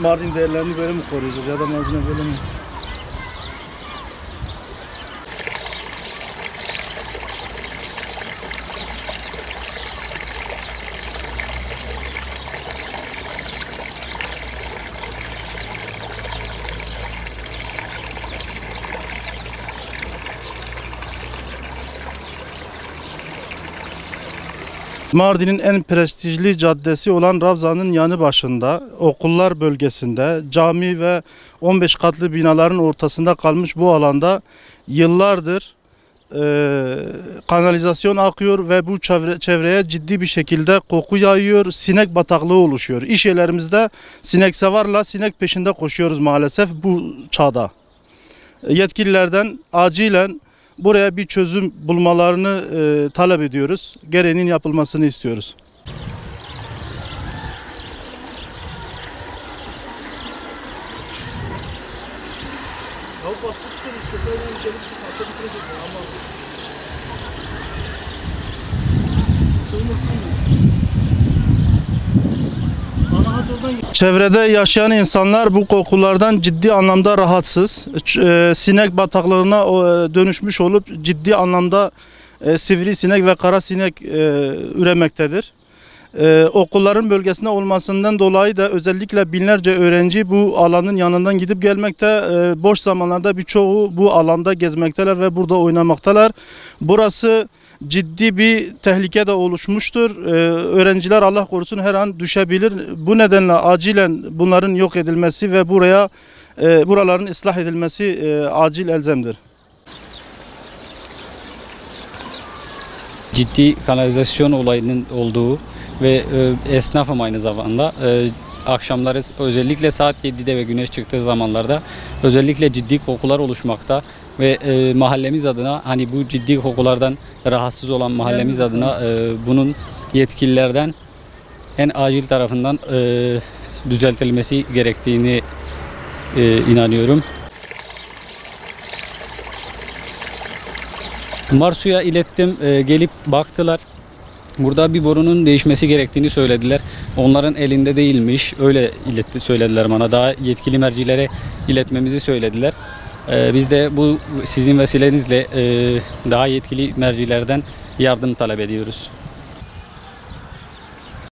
Mardin değerlerini böyle mi koruyacağız ya da Mardin'e böyle mi? Mardin'in en prestijli caddesi olan Ravza'nın yanı başında, okullar bölgesinde, cami ve 15 katlı binaların ortasında kalmış bu alanda yıllardır kanalizasyon akıyor ve bu çevreye ciddi bir şekilde koku yayıyor, sinek bataklığı oluşuyor. İş yerlerimizde sinek savarla sinek peşinde koşuyoruz maalesef bu çağda. Yetkililerden acilen buraya bir çözüm bulmalarını talep ediyoruz. Gereğinin yapılmasını istiyoruz. Çevrede yaşayan insanlar bu kokulardan ciddi anlamda rahatsız. Sinek bataklığına dönüşmüş olup ciddi anlamda sivrisinek ve kara sinek üremektedir. Okulların bölgesinde olmasından dolayı da özellikle binlerce öğrenci bu alanın yanından gidip gelmekte. Boş zamanlarda birçoğu bu alanda gezmekteler ve burada oynamaktalar. Burası ciddi bir tehlike de oluşmuştur. Öğrenciler Allah korusun her an düşebilir. Bu nedenle acilen bunların yok edilmesi ve buraların ıslah edilmesi acil elzemdir. Ciddi kanalizasyon olayının olduğu ve esnafım aynı zamanda. Akşamları özellikle saat 7'de ve güneş çıktığı zamanlarda özellikle ciddi kokular oluşmakta ve mahallemiz adına hani bu ciddi kokulardan rahatsız olan mahallemiz adına bunun yetkililerden en acil tarafından düzeltilmesi gerektiğini inanıyorum. Marsu'ya ilettim, gelip baktılar. Burada bir borunun değişmesi gerektiğini söylediler. Onların elinde değilmiş. Öyle söylediler bana. Daha yetkili mercilere iletmemizi söylediler. Biz de bu sizin vesilenizle daha yetkili mercilerden yardım talep ediyoruz.